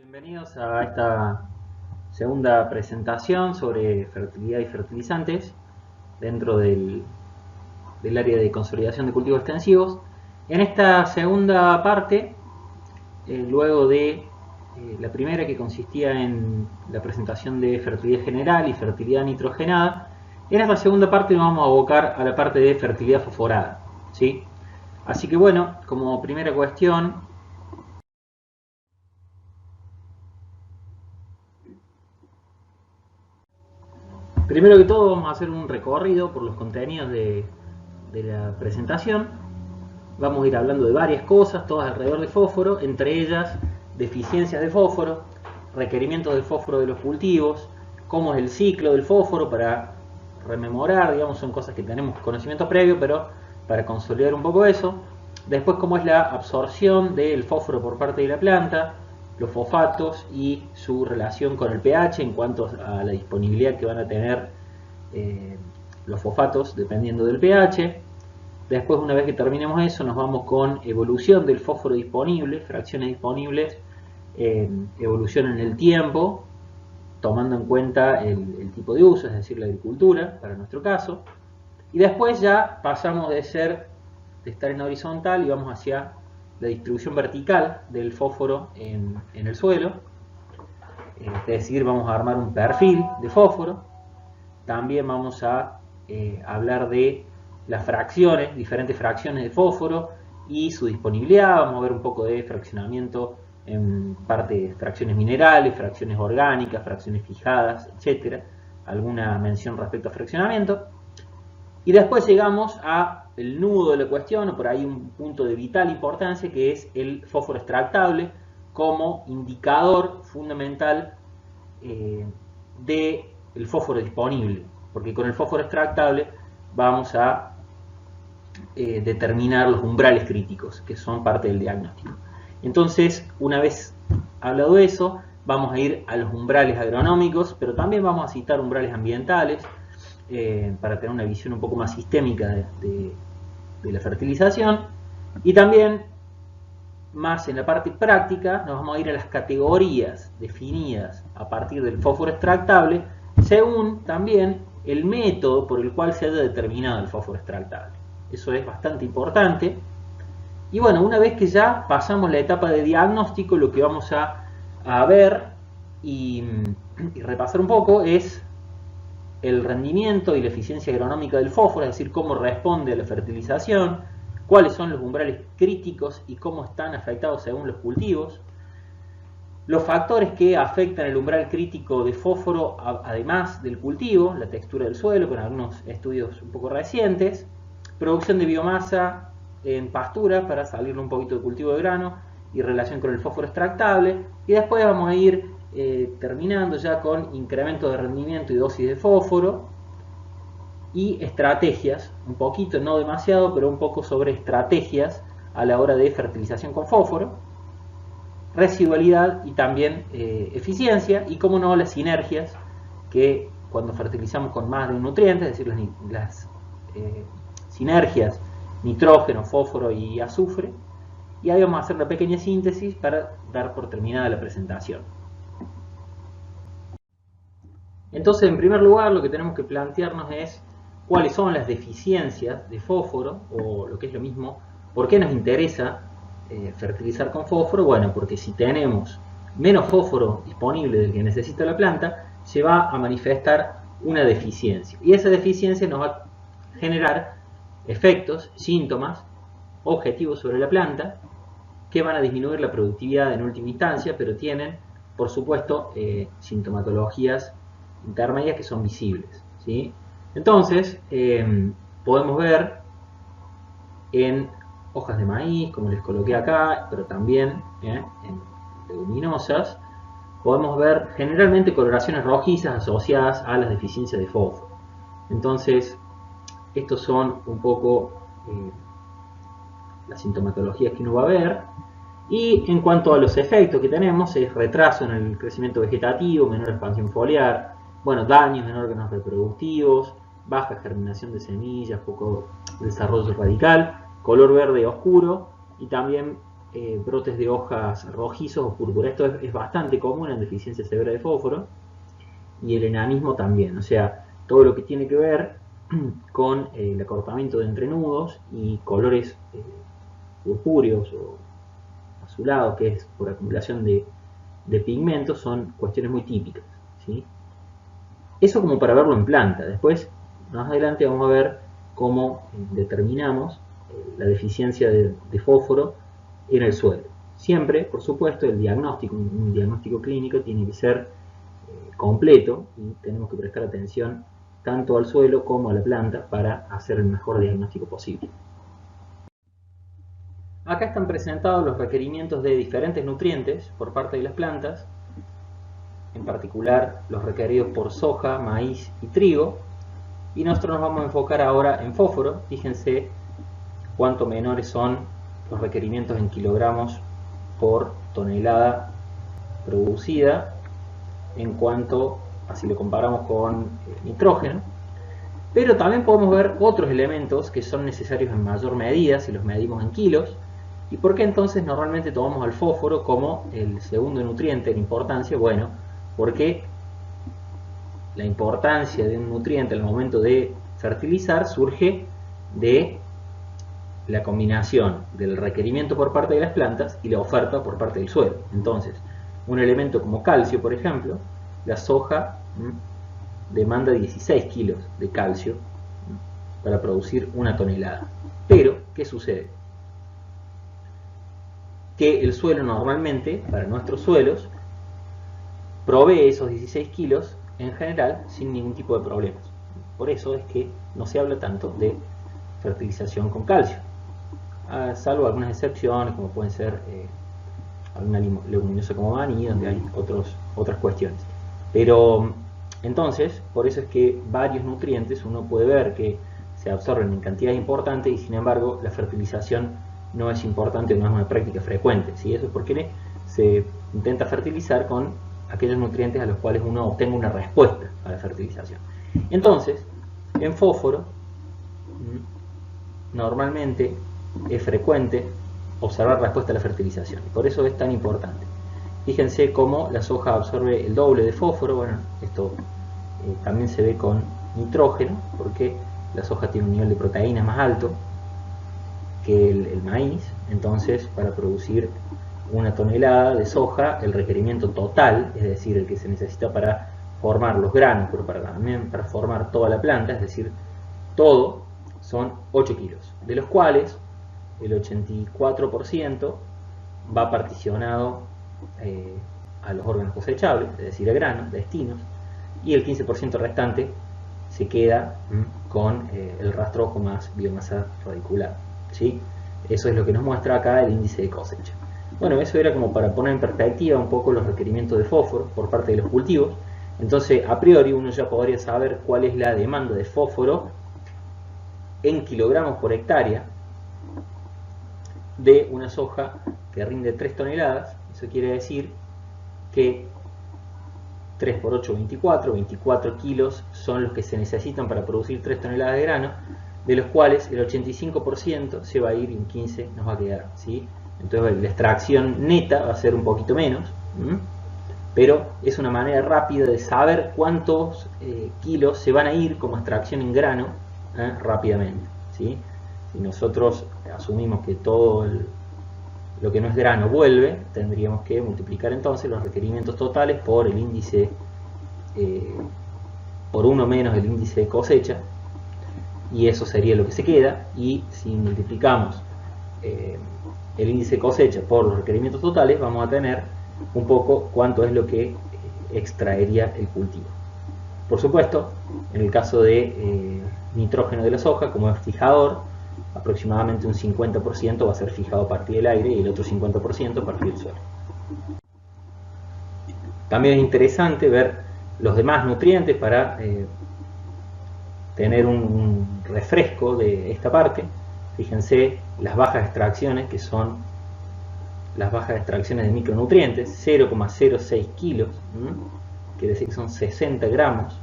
Bienvenidos a esta segunda presentación sobre fertilidad y fertilizantes dentro del área de consolidación de cultivos extensivos. En esta segunda parte, luego de la primera que consistía en la presentación de fertilidad general y fertilidad nitrogenada, en esta segunda parte nos vamos a abocar a la parte de fertilidad fosforada, ¿sí? Así que bueno, como primera cuestión, primero que todo vamos a hacer un recorrido por los contenidos de la presentación. Vamos a ir hablando de varias cosas, todas alrededor de fósforo, entre ellas deficiencias de fósforo, requerimientos de fósforo de los cultivos, cómo es el ciclo del fósforo para rememorar, digamos, son cosas que tenemos conocimiento previo, pero para consolidar un poco eso. Después cómo es la absorción del fósforo por parte de la planta, los fosfatos y su relación con el pH en cuanto a la disponibilidad que van a tener los fosfatos dependiendo del pH. Después, una vez que terminemos eso, nos vamos con evolución del fósforo disponible, fracciones disponibles, evolución en el tiempo, tomando en cuenta el tipo de uso, es decir, la agricultura, para nuestro caso. Y después ya pasamos de estar en horizontal y vamos hacia la distribución vertical del fósforo en el suelo. Es decir, vamos a armar un perfil de fósforo. También vamos a hablar de las fracciones, diferentes fracciones de fósforo y su disponibilidad. Vamos a ver un poco de fraccionamiento en parte de fracciones minerales, fracciones orgánicas, fracciones fijadas, etc. Alguna mención respecto a fraccionamiento. Y después llegamos al nudo de la cuestión, o por ahí un punto de vital importancia, que es el fósforo extractable como indicador fundamental del fósforo disponible. Porque con el fósforo extractable vamos a determinar los umbrales críticos, que son parte del diagnóstico. Entonces, una vez hablado eso, vamos a ir a los umbrales agronómicos, pero también vamos a citar umbrales ambientales, para tener una visión un poco más sistémica de la fertilización. Y también, más en la parte práctica, nos vamos a ir a las categorías definidas a partir del fósforo extractable, según también el método por el cual se haya determinado el fósforo extractable. Eso es bastante importante. Y bueno, una vez que ya pasamos la etapa de diagnóstico, lo que vamos a ver y repasar un poco es el rendimiento y la eficiencia agronómica del fósforo, es decir, cómo responde a la fertilización, cuáles son los umbrales críticos y cómo están afectados según los cultivos, los factores que afectan el umbral crítico de fósforo además del cultivo, la textura del suelo, con algunos estudios un poco recientes, producción de biomasa en pastura para salirle un poquito de cultivo de grano y relación con el fósforo extractable, y después vamos a ir terminando ya con incremento de rendimiento y dosis de fósforo y estrategias, un poquito, no demasiado, pero un poco sobre estrategias a la hora de fertilización con fósforo, residualidad y también eficiencia, y como no, las sinergias que cuando fertilizamos con más de un nutriente, es decir, las sinergias nitrógeno, fósforo y azufre. Y ahí vamos a hacer una pequeña síntesis para dar por terminada la presentación. Entonces, en primer lugar, lo que tenemos que plantearnos es cuáles son las deficiencias de fósforo, o lo que es lo mismo, por qué nos interesa fertilizar con fósforo. Bueno, porque si tenemos menos fósforo disponible del que necesita la planta, se va a manifestar una deficiencia. Y esa deficiencia nos va a generar efectos, síntomas, objetivos sobre la planta, que van a disminuir la productividad en última instancia, pero tienen, por supuesto, sintomatologías intermedias que son visibles, ¿sí? Entonces, podemos ver en hojas de maíz, como les coloqué acá, pero también en leguminosas, podemos ver generalmente coloraciones rojizas asociadas a las deficiencias de fósforo. Entonces, estos son un poco las sintomatologías que uno va a ver. Y en cuanto a los efectos que tenemos, es retraso en el crecimiento vegetativo, menor expansión foliar, bueno, daños en órganos reproductivos, baja germinación de semillas, poco desarrollo radical, color verde oscuro y también brotes de hojas rojizos o púrpura. Esto es bastante común en deficiencia severa de fósforo, y el enanismo también, o sea, todo lo que tiene que ver con el acortamiento de entrenudos y colores purpúreos o azulados, que es por acumulación de pigmentos, son cuestiones muy típicas, ¿sí? Eso como para verlo en planta. Después, más adelante, vamos a ver cómo determinamos la deficiencia de fósforo en el suelo. Siempre, por supuesto, el diagnóstico, un diagnóstico clínico, tiene que ser completo, y tenemos que prestar atención tanto al suelo como a la planta para hacer el mejor diagnóstico posible. Acá están presentados los requerimientos de diferentes nutrientes por parte de las plantas, en particular los requeridos por soja, maíz y trigo, y nosotros nos vamos a enfocar ahora en fósforo. Fíjense cuánto menores son los requerimientos en kilogramos por tonelada producida en cuanto a si lo comparamos con nitrógeno. Pero también podemos ver otros elementos que son necesarios en mayor medida si los medimos en kilos. ¿Y por qué entonces normalmente tomamos al fósforo como el segundo nutriente en importancia? Bueno, porque la importancia de un nutriente al momento de fertilizar surge de la combinación del requerimiento por parte de las plantas y la oferta por parte del suelo. Entonces, un elemento como calcio, por ejemplo, la soja demanda 16 kilos de calcio para producir una tonelada. Pero, ¿qué sucede? Que el suelo normalmente, para nuestros suelos, provee esos 16 kilos en general sin ningún tipo de problemas. Por eso es que no se habla tanto de fertilización con calcio, salvo algunas excepciones, como pueden ser alguna leguminosa como maní, donde hay otras cuestiones. Pero entonces, por eso es que varios nutrientes uno puede ver que se absorben en cantidades importantes, y sin embargo la fertilización no es importante, no es una práctica frecuente, ¿sí? Eso es porque se intenta fertilizar con aquellos nutrientes a los cuales uno obtenga una respuesta a la fertilización. Entonces, en fósforo, normalmente es frecuente observar respuesta a la fertilización, y por eso es tan importante. Fíjense cómo la soja absorbe el doble de fósforo. Bueno, esto también se ve con nitrógeno, porque la soja tiene un nivel de proteína más alto que el maíz. Entonces, para producir una tonelada de soja, el requerimiento total, es decir, el que se necesita para formar los granos, pero también para formar toda la planta, es decir, todo, son 8 kilos, de los cuales el 84% va particionado a los órganos cosechables, es decir, a granos, destinos, y el 15% restante se queda con el rastrojo más biomasa radicular, ¿sí? Eso es lo que nos muestra acá el índice de cosecha. Bueno, eso era como para poner en perspectiva un poco los requerimientos de fósforo por parte de los cultivos. Entonces, a priori, uno ya podría saber cuál es la demanda de fósforo en kilogramos por hectárea de una soja que rinde 3 toneladas. Eso quiere decir que 3 por 8, 24 kilos son los que se necesitan para producir 3 toneladas de grano, de los cuales el 85% se va a ir y un 15% nos va a quedar, ¿sí? Entonces la extracción neta va a ser un poquito menos, pero es una manera rápida de saber cuántos kilos se van a ir como extracción en grano rápidamente, ¿sí? Si nosotros asumimos que todo lo que no es grano vuelve, tendríamos que multiplicar entonces los requerimientos totales por el índice, por uno menos el índice de cosecha, y eso sería lo que se queda. Y si multiplicamos el índice de cosecha por los requerimientos totales, vamos a tener un poco cuánto es lo que extraería el cultivo. Por supuesto, en el caso de nitrógeno de la soja, como es fijador, aproximadamente un 50% va a ser fijado a partir del aire y el otro 50% a partir del suelo. También es interesante ver los demás nutrientes para tener un refresco de esta parte. Fíjense las bajas extracciones, que son las bajas extracciones de micronutrientes, 0,06 kilos, quiere decir que son 60 gramos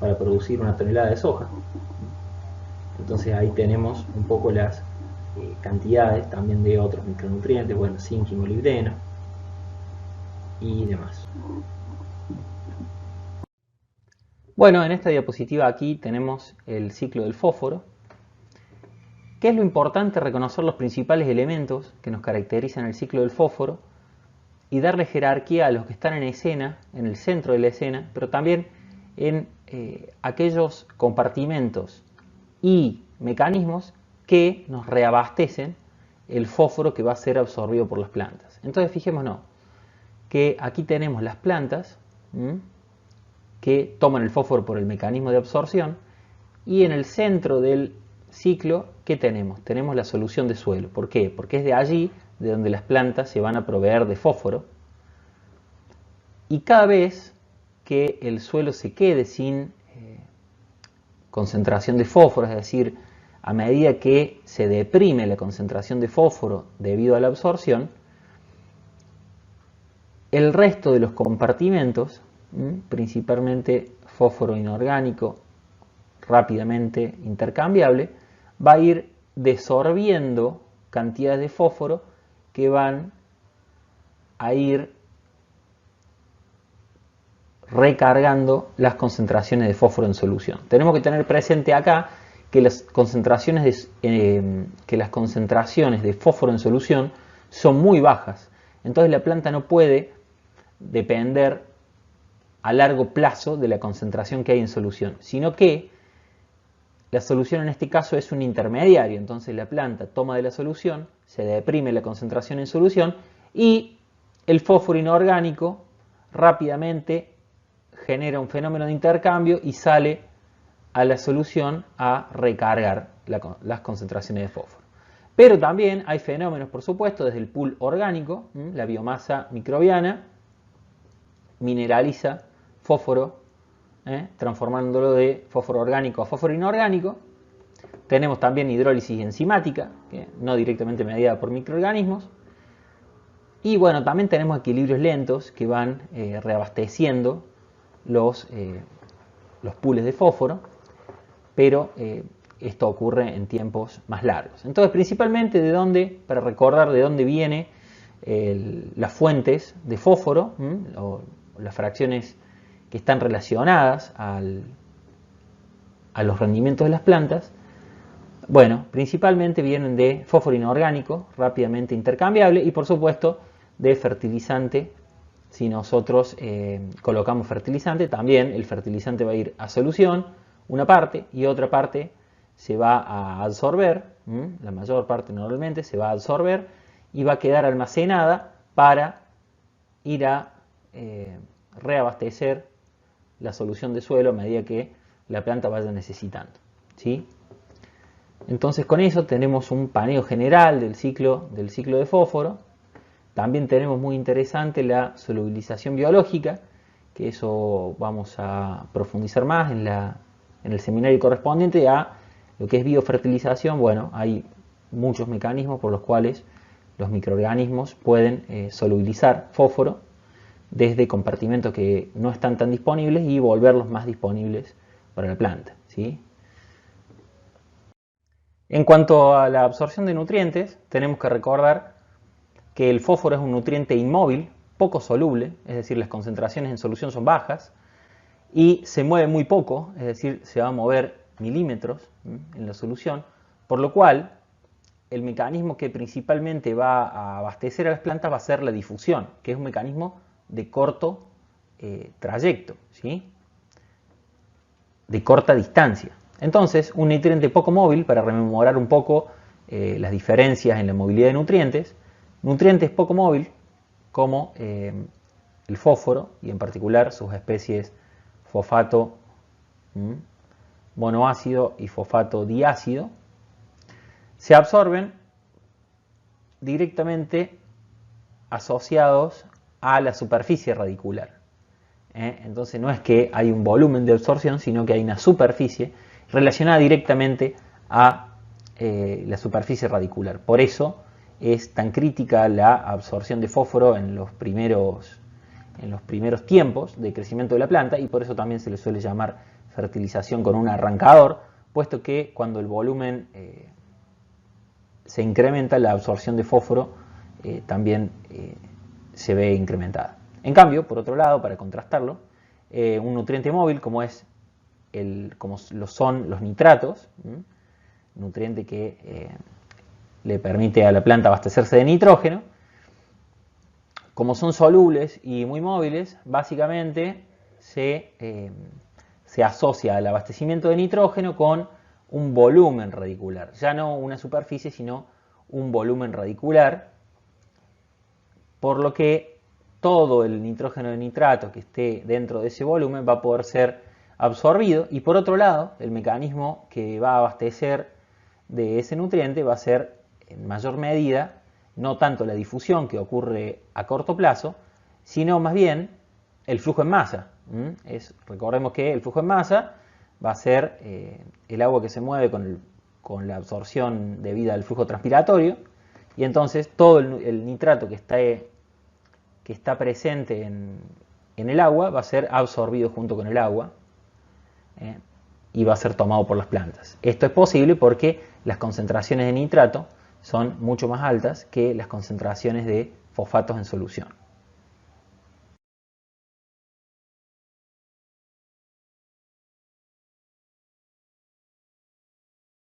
para producir una tonelada de soja. Entonces ahí tenemos un poco las cantidades también de otros micronutrientes, bueno, zinc y molibdeno y demás. Bueno, en esta diapositiva aquí tenemos el ciclo del fósforo. ¿Qué es lo importante? Reconocer los principales elementos que nos caracterizan el ciclo del fósforo y darle jerarquía a los que están en escena, en el centro de la escena, pero también en aquellos compartimentos y mecanismos que nos reabastecen el fósforo que va a ser absorbido por las plantas. Entonces fijémonos que aquí tenemos las plantas que toman el fósforo por el mecanismo de absorción, y en el centro del ciclo, ¿qué tenemos? Tenemos la solución de suelo. ¿Por qué? Porque es de allí de donde las plantas se van a proveer de fósforo, y cada vez que el suelo se quede sin concentración de fósforo, es decir, a medida que se deprime la concentración de fósforo debido a la absorción, el resto de los compartimentos, principalmente fósforo inorgánico rápidamente intercambiable, va a ir desorbiendo cantidades de fósforo que van a ir recargando las concentraciones de fósforo en solución. Tenemos que tener presente acá que las concentraciones de fósforo en solución son muy bajas. Entonces la planta no puede depender a largo plazo de la concentración que hay en solución, sino que la solución en este caso es un intermediario. Entonces la planta toma de la solución, se deprime la concentración en solución y el fósforo inorgánico rápidamente genera un fenómeno de intercambio y sale a la solución a recargar las concentraciones de fósforo. Pero también hay fenómenos, por supuesto, desde el pool orgánico. La biomasa microbiana mineraliza fósforo, transformándolo de fósforo orgánico a fósforo inorgánico. Tenemos también hidrólisis enzimática, no directamente mediada por microorganismos. Y bueno, también tenemos equilibrios lentos que van reabasteciendo los pools de fósforo, pero esto ocurre en tiempos más largos. Entonces, principalmente, para recordar de dónde vienen las fuentes de fósforo, o las fracciones que están relacionadas a los rendimientos de las plantas, bueno, principalmente vienen de fósforo inorgánico, rápidamente intercambiable, y por supuesto de fertilizante. Si nosotros colocamos fertilizante, también el fertilizante va a ir a solución, una parte, y otra parte se va a absorber, la mayor parte normalmente se va a absorber y va a quedar almacenada para ir a reabastecer la solución de suelo a medida que la planta vaya necesitando, ¿sí? Entonces con eso tenemos un paneo general del ciclo de fósforo. También tenemos muy interesante la solubilización biológica, que eso vamos a profundizar más en el seminario correspondiente a lo que es biofertilización. Bueno, hay muchos mecanismos por los cuales los microorganismos pueden solubilizar fósforo desde compartimentos que no están tan disponibles y volverlos más disponibles para la planta, ¿sí? En cuanto a la absorción de nutrientes, tenemos que recordar que el fósforo es un nutriente inmóvil, poco soluble, es decir, las concentraciones en solución son bajas, y se mueve muy poco, es decir, se va a mover milímetros en la solución, por lo cual el mecanismo que principalmente va a abastecer a las plantas va a ser la difusión, que es un mecanismo de corto trayecto, ¿sí? De corta distancia. Entonces, un nutriente poco móvil, para rememorar un poco las diferencias en la movilidad de nutrientes poco móvil como el fósforo, y en particular sus especies fosfato monoácido y fosfato diácido, se absorben directamente asociados a la superficie radicular. Entonces no es que hay un volumen de absorción, sino que hay una superficie relacionada directamente a la superficie radicular. Por eso es tan crítica la absorción de fósforo en los primeros tiempos de crecimiento de la planta, y por eso también se le suele llamar fertilización con un arrancador, puesto que cuando el volumen se incrementa la absorción de fósforo, también se ve incrementada. En cambio, por otro lado, para contrastarlo, un nutriente móvil como lo son los nitratos, nutriente que le permite a la planta abastecerse de nitrógeno, como son solubles y muy móviles, básicamente se asocia al abastecimiento de nitrógeno con un volumen radicular, ya no una superficie, sino un volumen radicular, por lo que todo el nitrógeno de nitrato que esté dentro de ese volumen va a poder ser absorbido, y por otro lado, el mecanismo que va a abastecer de ese nutriente va a ser en mayor medida no tanto la difusión que ocurre a corto plazo, sino más bien el flujo en masa. Recordemos que el flujo en masa va a ser el agua que se mueve con la absorción debida al flujo transpiratorio, y entonces todo el nitrato que está presente en el agua va a ser absorbido junto con el agua y va a ser tomado por las plantas. Esto es posible porque las concentraciones de nitrato son mucho más altas que las concentraciones de fosfatos en solución.